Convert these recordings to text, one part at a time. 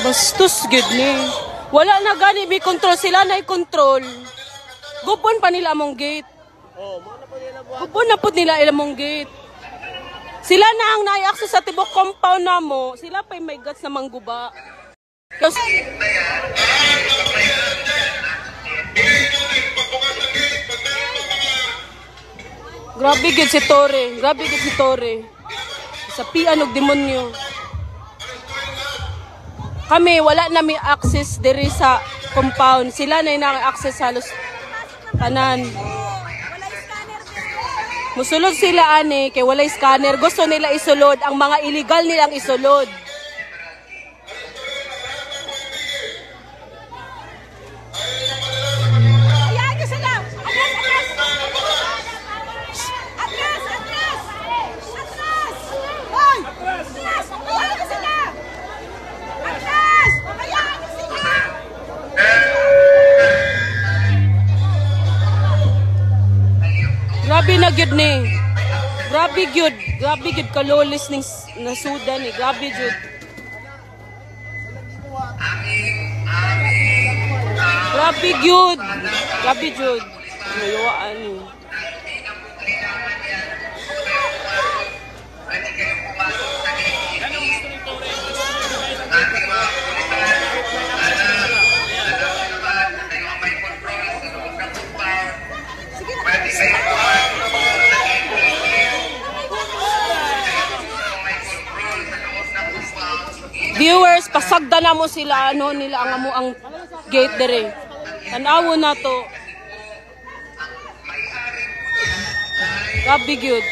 Bastos gid ni. Wala na gani may control, sila na i-control. Gupon pa nila among gate. Gupon na pud nila ilamong gate. Sila na ang nai-access sa tibok compound namo. Sila pa may guts na mangguba. Kasi grabe gid si Tore, grabe gid si Tore. Sa pian og demonyo. Kami wala na may access diri sa compound. Sila na ina-access halos tanan. Musulod sila ani kay walay scanner. Gusto nila isulod ang mga illegal nilang isulod. Grabe na gyud ni. Grabe gyud kalolis ning nasudan ni. Grabe gyud. Grabe gyud. Grabe gyud. Mayuan ni. Viewers, pasagda na mo sila ano nila ang amo ang gate dire. Tanawo na to. Grabe gyud.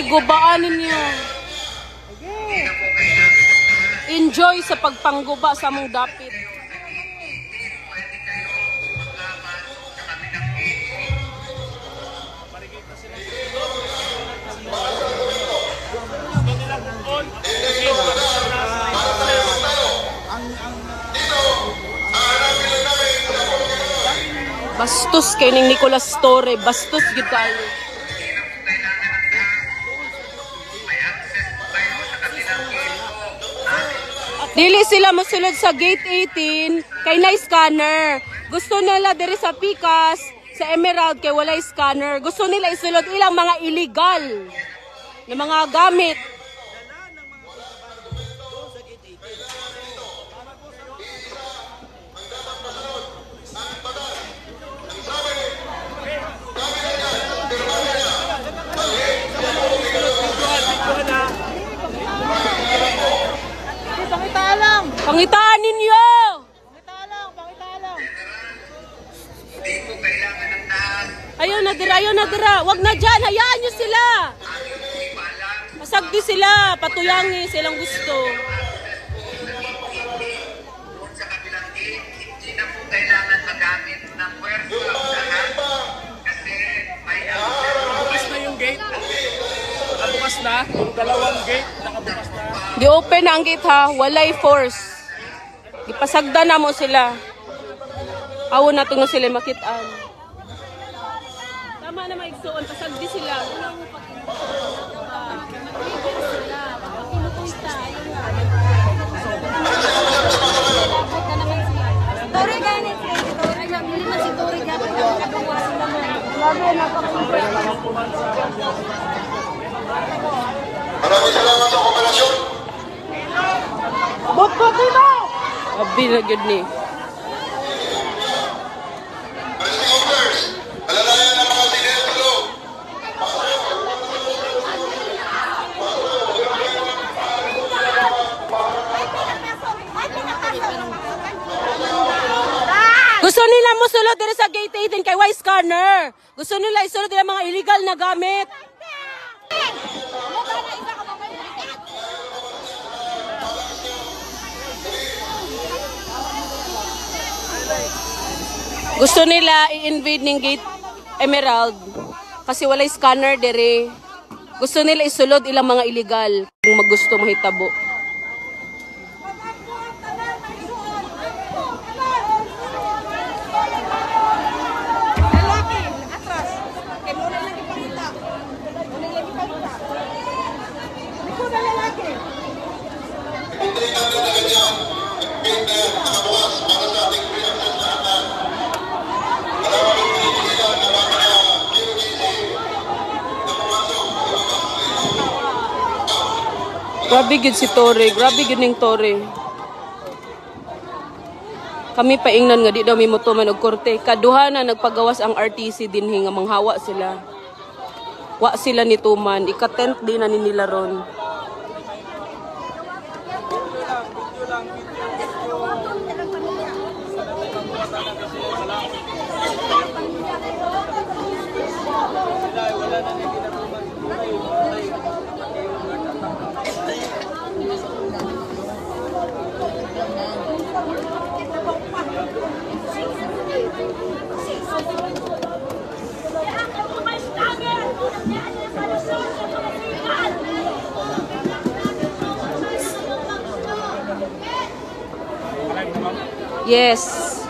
Gubaanin niyo. Enjoy sa pagpangguba sa among dapit. Bastos kay ning Nicolas Torre, bastos gyud kayo. Dili sila mosulod sa gate 18 kay na scanner. Gusto nila diri sa Pikas, sa Emerald kay walay scanner. Gusto nila isulod ilang mga illegal na mga gamit. Pangitaan ninyo! Pangitalang! Hindi ko kailangan ng taas. Ayaw na dira. Wag na dyan, hayaan nyo sila. Pasagdi sila, patuyangi silang gusto. Sa kabilang gate, hindi na po kailangan magamit ng pwerso lang lahat. Kasi may bukas na yung gate. Nakabukas na, yung dalawang gate, nakabukas na. Di-open na ang gate ha, walay force. Ipasagda na mo sila. Awo na ito sila makitaan. Tama na maigsuon, pasagdi sila. Tori ganit, Tori naman si Tori ganit. Maraming salamat sa kooperasyon. Bot-bot dito! Abi na gud ni. Arresting orders. Alalayan ang mga sinel sa loob. Gusto nila mo sulod diri sa gate 18 kay Wise Corner. Gusto nila isulod nila mga illegal na gamit. Gusto nila i-invade ng gate Emerald kasi walay scanner dere. Gusto nila isulod ilang mga illegal kung magusto mahitabo. Grabe gid si Tore, grabe gid ning Tore. Kami paingnan nga di daw mi motuman og korte. Kaduha na nagpagawas ang RTC dinhi nga manghawa sila. Wa sila ni tuman, ika-tent din na nila ron. Yes.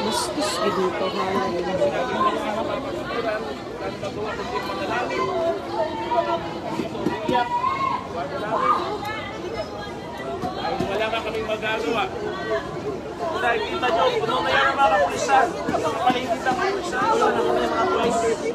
Bastos gid pa Wala na kaming magagawa. Dahil kita nyo, puno na yan ang mga kapulisan. Paligid ang kapulisan. Wala na kami mga pulisan.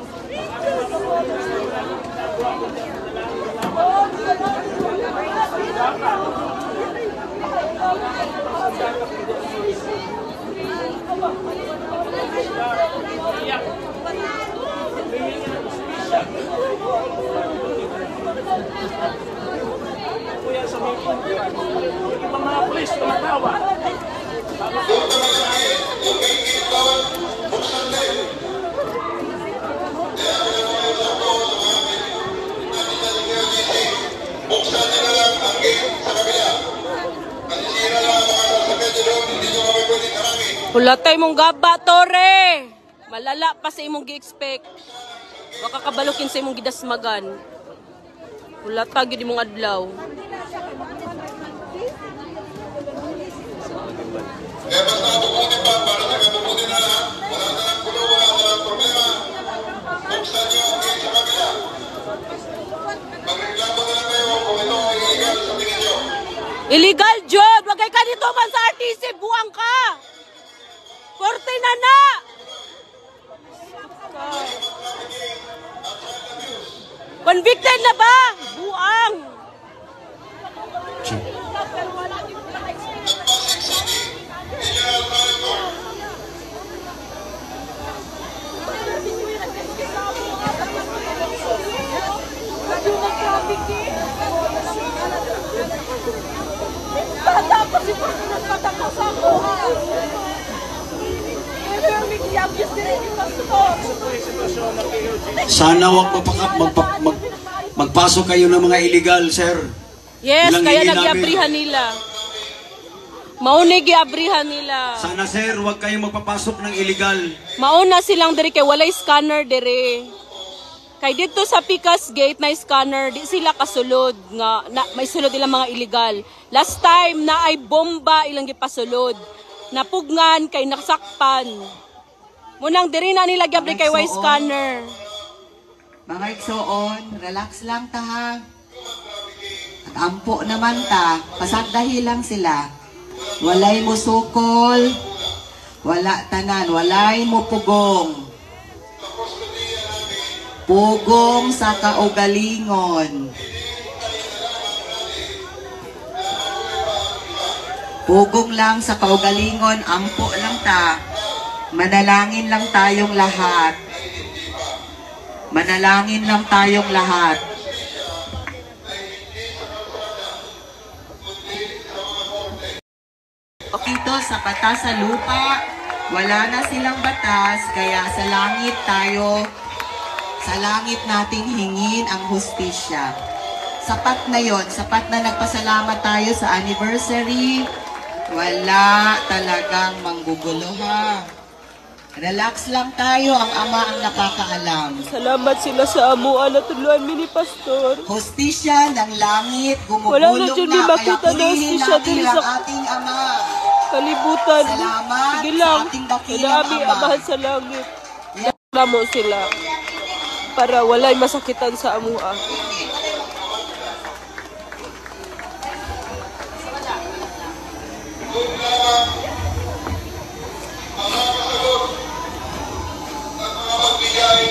Kuya sa mga pulis, tumatawa. Buksan nila lang ang gate sa kabila. Panisira lang ang mga sakay doon, hindi nyo kami pwede karami. Hulatay mong gaba, Tore. Malala pa sa imong gi-expect. Baka kabalukin sa imong gidasmagan. Hulata gid imong adlaw. Kaya basta tukunin pa, para sa katukunin na lang. Wala na lang kulo, wala na lang problema. Buksan nyo ang gate sa kabila. Magreklamo na lang kayo kung ito ay illegal sa tingin nyo. Illegal, Jod! Wag kay kanito man sa RTC, buang ka! Korte na na! Convicted na ba? Buang! Sana wag magpasok kayo ng mga illegal, sir. Yes, Ilang kaya hindi nagyabrihan nila. Mauna giabrihan nila. Sana, sir, wag kayong magpapasok ng illegal. Mauna silang diri kay walay scanner diri. Kay dito sa Picas Gate na scanner, di sila kasulod nga may sulod ilang mga illegal. Last time na ay bomba ilang gipasulod. Napugngan kay nasakpan. Munang diri na nila gyapon kay way scanner. Mga igsoon, relax lang ta ha. At ampo naman ta, pasagdahi lang sila. Walay mo sukol, wala tanan, walay mo pugong. Pugong sa kaugalingon. Pugong lang sa kaugalingon, ampo lang ta. Manalangin lang tayong lahat. Manalangin lang tayong lahat. Dito sa batas sa lupa, wala na silang batas, kaya sa langit tayo, sa langit nating hingin ang hustisya. Sapat na yon, sapat na nagpasalamat tayo sa anniversary. Wala talagang manggugulo ha. Relax lang tayo, ang Ama ang nakakaalam. Salamat sila sa amuan na tuluan mi ni Pastor. Hostisya ng langit, Wala na gumugulong dyan na, makita kaya na purihin hostisya natin dun ang sa- ating Ama. Kalibutan. Salamat Sige lang. sa ating dakilang Kadami Ama. amahan sa langit. Namo sila. Para walay masakitan sa amua. Ang mga kasagot at mga magbigay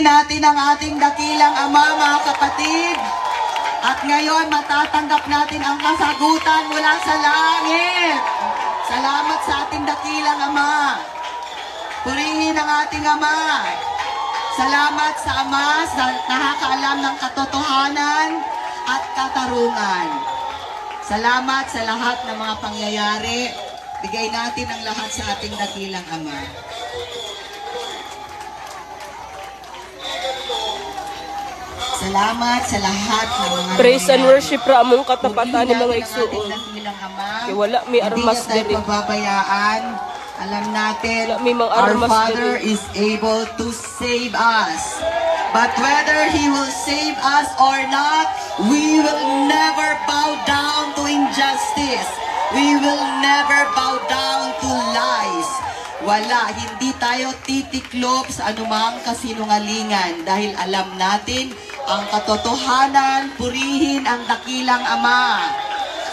natin ang ating dakilang Ama, mga kapatid. At ngayon, matatanggap natin ang kasagutan mula sa langit. Salamat sa ating dakilang Ama. Purihin ang ating Ama. Salamat sa Ama sa nakakaalam ng katotohanan at katarungan. Salamat sa lahat ng mga pangyayari. Bigay natin ang lahat sa ating dakilang Ama. Salamat sa lahat ng mga Praise and nangyayari. worship ra among katapatan ni mga Purihin natin ang igsuon. ating dakilang Ama. Kay wala may armas Hindi tayo diri. pababayaan. Alam natin, Wala may mga our armas Father diri. is able to save us. But whether He will save us or not, we will never bow down to injustice. We will never bow down to lies. Wala, hindi tayo titiklop sa anumang kasinungalingan dahil alam natin ang katotohanan, purihin ang dakilang Ama.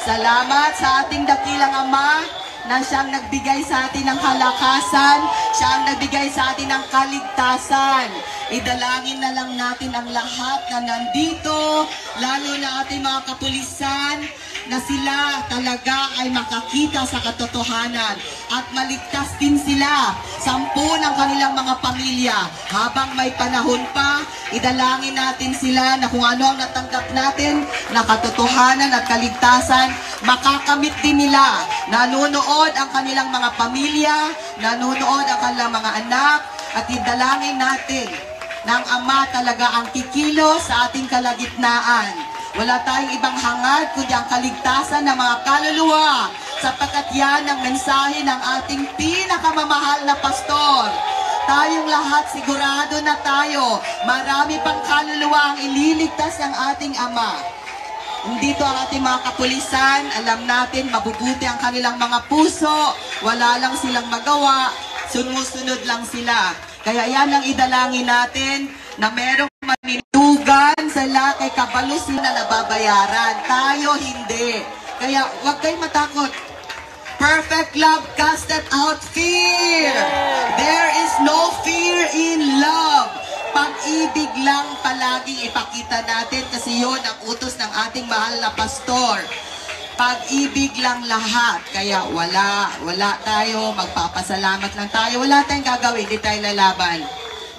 Salamat sa ating dakilang Ama na siyang nagbigay sa atin ng kalakasan, siyang nagbigay sa atin ng kaligtasan. Idalangin na lang natin ang lahat na nandito, lalo na ating mga kapulisan, na sila talaga ay makakita sa katotohanan at maligtas din sila, 10 ng kanilang mga pamilya. Habang may panahon pa, idalangin natin sila na kung ano ang natanggap natin na katotohanan at kaligtasan, makakamit din nila. Nanonood ang kanilang mga pamilya, nanonood ang kanilang mga anak, at idalangin natin ng Ama talaga ang kikilos sa ating kalagitnaan. Wala tayong ibang hangad kundi ang kaligtasan ng mga kaluluwa, sapagkat yan ang mensahe ng ating pinakamamahal na pastor. Tayong lahat sigurado na tayo, marami pang kaluluwa ang ililigtas ng ating Ama. Dito ang ating mga kapulisan, alam natin mabubuti ang kanilang mga puso, wala lang silang magawa, sumusunod lang sila. Kaya yan ang idalangin natin na merong maninugan sila kay kabalo sila nababayaran. Tayo hindi. Kaya huwag kayong matakot. Perfect love casteth out fear. There is no fear in love. Pag-ibig lang palaging ipakita natin kasi yun ang utos ng ating mahal na pastor. Pag-ibig lang lahat. Kaya wala tayo, magpapasalamat lang tayo. Wala tayong gagawin, hindi tayo lalaban.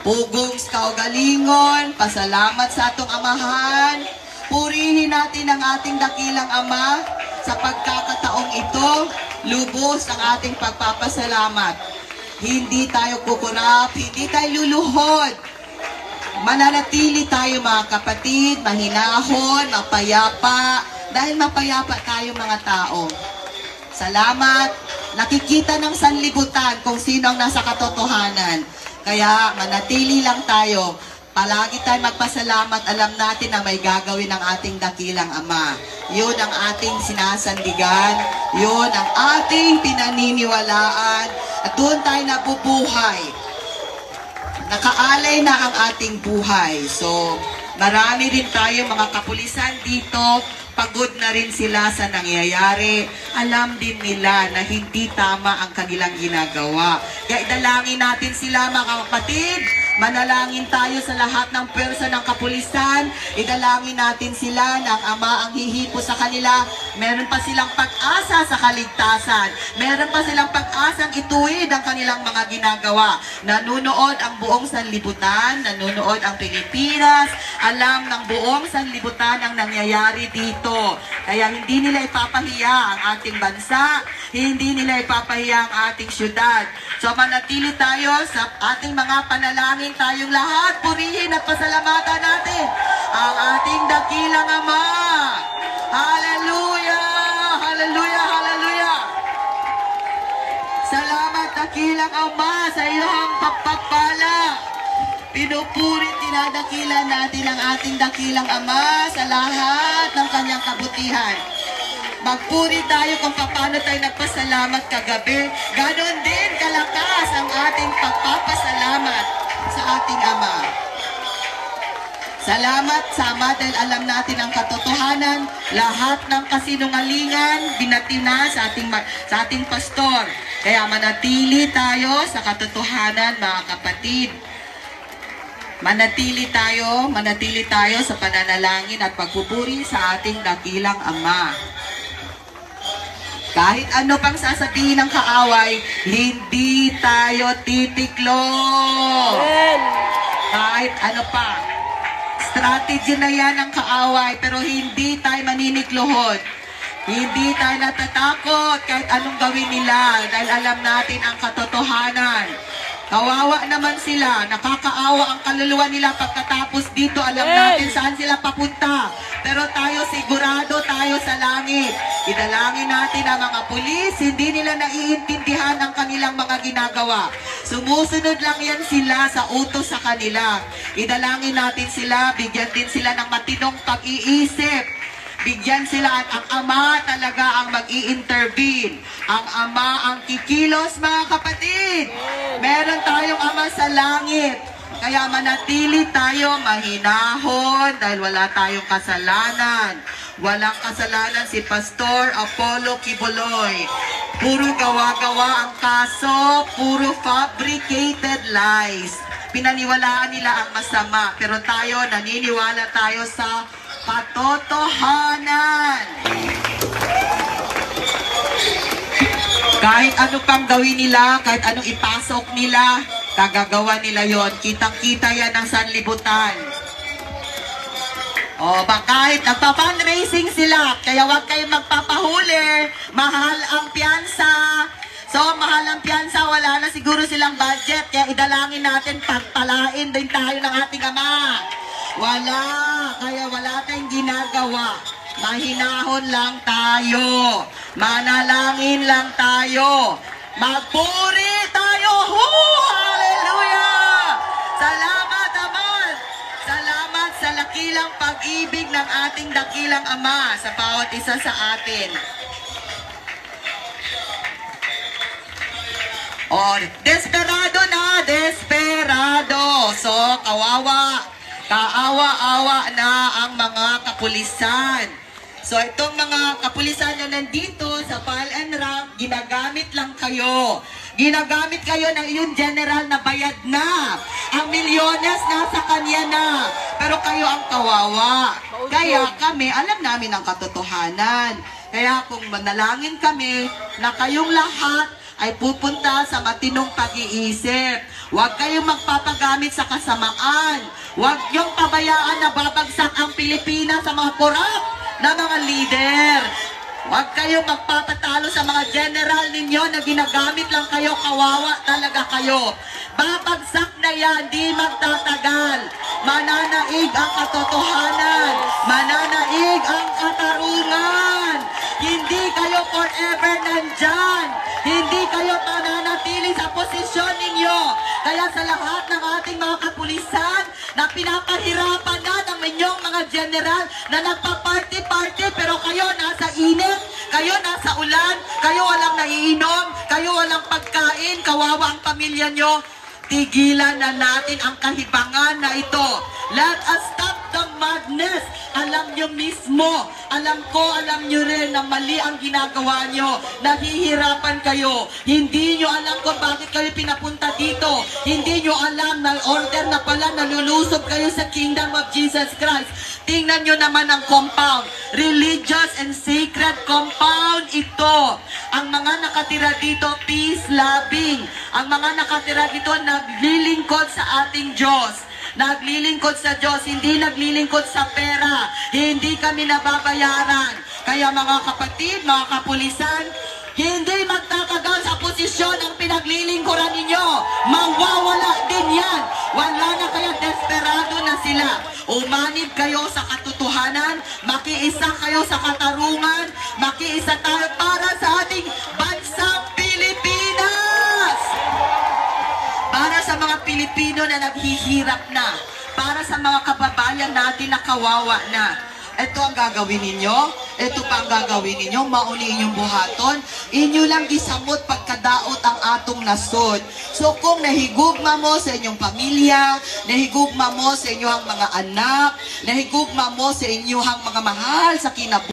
Pugong sa kaugalingon, pasalamat sa atong amahan. Purihin natin ang ating dakilang Ama sa pagkakataong ito. Lubos ang ating pagpapasalamat. Hindi tayo kukurap, hindi tayo luluhod. Mananatili tayo mga kapatid, mahinahon, mapayapa. Dahil mapayapa tayo mga tao. Salamat. Nakikita ng sanlibutan kung sino ang nasa katotohanan. Kaya manatili lang tayo. Palagi tayo magpasalamat. Alam natin na may gagawin ang ating dakilang Ama. Yun ang ating sinasandigan. Yun ang ating pinaniniwalaan. At doon tayo nabubuhay. Nakaalay na ang ating buhay. So, marami rin tayo mga kapulisan dito. Pagod na rin sila sa nangyayari. Alam din nila na hindi tama ang kanilang ginagawa. Kaya idalangin natin sila mga kapatid. Manalangin tayo sa lahat ng pwersa ng kapulisan. Idalangin natin sila na ang Ama ang hihipo sa kanila. Meron pa silang pag-asa sa kaligtasan. Meron pa silang pag-asang ituwid ang kanilang mga ginagawa. Nanonood ang buong sanlibutan. Nanonood ang Pilipinas. Alam ng buong sanlibutan ang nangyayari dito. Kaya hindi nila ipapahiya ang ating bansa. Hindi nila ipapahiya ang ating syudad. So manatili tayo sa ating mga panalangin. Tayong lahat, purihin at pasalamatan natin ang ating dakilang Ama. Hallelujah! Hallelujah! Hallelujah! Salamat dakilang Ama sa iyong pagpapala. Pinupurit, dinadakila natin ang ating dakilang Ama sa lahat ng kanyang kabutihan. Magpuri tayo kung paano tayo nagpasalamat kagabi. Ganon din kalakas ang ating pagpapasalamat sa ating Ama. Salamat sa Ama dahil alam natin ang katotohanan. Lahat ng kasinungalingan binatina sa ating pastor. Kaya manatili tayo sa katotohanan mga kapatid. manatili tayo sa pananalangin at pagpupuri sa ating dakilang Ama. Kahit ano pang sasabihin ng kaaway, hindi tayo titiklo. Kahit ano pa. Strategy na yan ng kaaway, pero hindi tayo maniniklohon. Hindi tayo natatakot kahit anong gawin nila dahil alam natin ang katotohanan. Kawawa naman sila, nakakaawa ang kaluluwa nila pagkatapos dito. Alam natin saan sila papunta. Pero tayo, sigurado tayo sa langit. Idalangin natin ang mga pulis, hindi nila naiintindihan ang kanilang mga ginagawa. Sumusunod lang yan sila sa utos sa kanila. Idalangin natin sila, bigyan din sila ng matinong pag-iisip. Bigyan sila at ang Ama talaga ang mag-i-intervene. Ang Ama ang kikilos, mga kapatid. Meron tayong Ama sa langit. Kaya manatili tayo mahinahon dahil wala tayong kasalanan. Walang kasalanan si Pastor Apollo Kibuloy. Puro gawa-gawa ang kaso, puro fabricated lies. Pinaniwalaan nila ang masama, pero tayo naniniwala tayo sa katotohanan. Kahit ano pang gawin nila, kahit anong ipasok nila, kagagawa nila yon. Kitang-kita yan ng sanlibutan. O, kahit nagpa-fundraising sila, kaya huwag kayong magpapahuli. Mahal ang piyansa. So, mahal ang piyansa, wala na siguro silang budget. Kaya idalangin natin, pagpalain din tayo ng ating Ama. Kaya wala tayong ginagawa. Mahinahon lang tayo. Manalangin lang tayo. Magpuri tayo. Hallelujah! Salamat, Ama. Salamat sa lakilang pag-ibig ng ating dakilang Ama sa bawat isa sa atin. Desperado na, desperado. So, kaawa-awa na ang mga kapulisan. So, itong mga kapulisan na nandito sa Pile and Rank, ginagamit lang kayo. Ginagamit kayo ng iyong general na bayad na. Ang milyones nasa kanya na. Pero kayo ang kawawa. Kaya kami, alam namin ang katotohanan. Kaya kung manalangin kami na kayong lahat ay pupunta sa matinong pag-iisip. Huwag kayong magpapagamit sa kasamaan. Huwag yung pabayaan na babagsak ang Pilipinas sa mga korap na mga leader. Huwag kayong magpapatalo sa mga general ninyo na ginagamit lang kayo. Kawawa talaga kayo. Babagsak na yan, di magtatagal. Mananaig ang katotohanan. Mananaig ang katarungan. Hindi kayo forever nandyan. Hindi kayo mananatili sa posisyon ninyo. Kaya sa lahat ng ating mga kapulisan na pinapahirapan na ng inyong mga general na nagpa-party-party pero kayo nasa init, kayo nasa ulan, kayo walang naiinom, kayo walang pagkain, kawawa ang pamilya nyo. Tigilan na natin ang kahibangan na ito. Let us stop the madness. Alam nyo mismo, alam nyo rin na mali ang ginagawa nyo. Nahihirapan kayo. Hindi nyo alam kung bakit kayo pinapunta dito. Hindi nyo alam na order na pala nalulusob kayo sa kingdom of Jesus Christ. Tingnan nyo naman ang compound. Religious and sacred compound ito. Ang mga nakatira dito, peace-loving. Ang mga nakatira dito, naglilingkod sa ating Diyos. Naglilingkod sa Diyos, hindi naglilingkod sa pera. Hindi kami nababayaran. Kaya mga kapatid, mga kapulisan, hindi magtatagal sa posisyon ang pinaglilingkuran ninyo. Mawawala din yan. Wala na kaya, desperado na sila. Umanib kayo sa katotohanan, makiisa kayo sa katarungan, makiisa tayo para sa ating bansang Pilipinas. Para sa mga Pilipino na naghihirap na, para sa mga kababayan natin na kawawa na. Ito ang gagawin ninyo, ito pa ang gagawin ninyo, mauni inyong buhaton, inyo lang gisamot pagkadaot ang atong nasod. So kung nahigugma mo sa inyong pamilya, nahigugma mo sa inyong mga anak, nahigugma mo sa inyong mga mahal sa kinabuhi,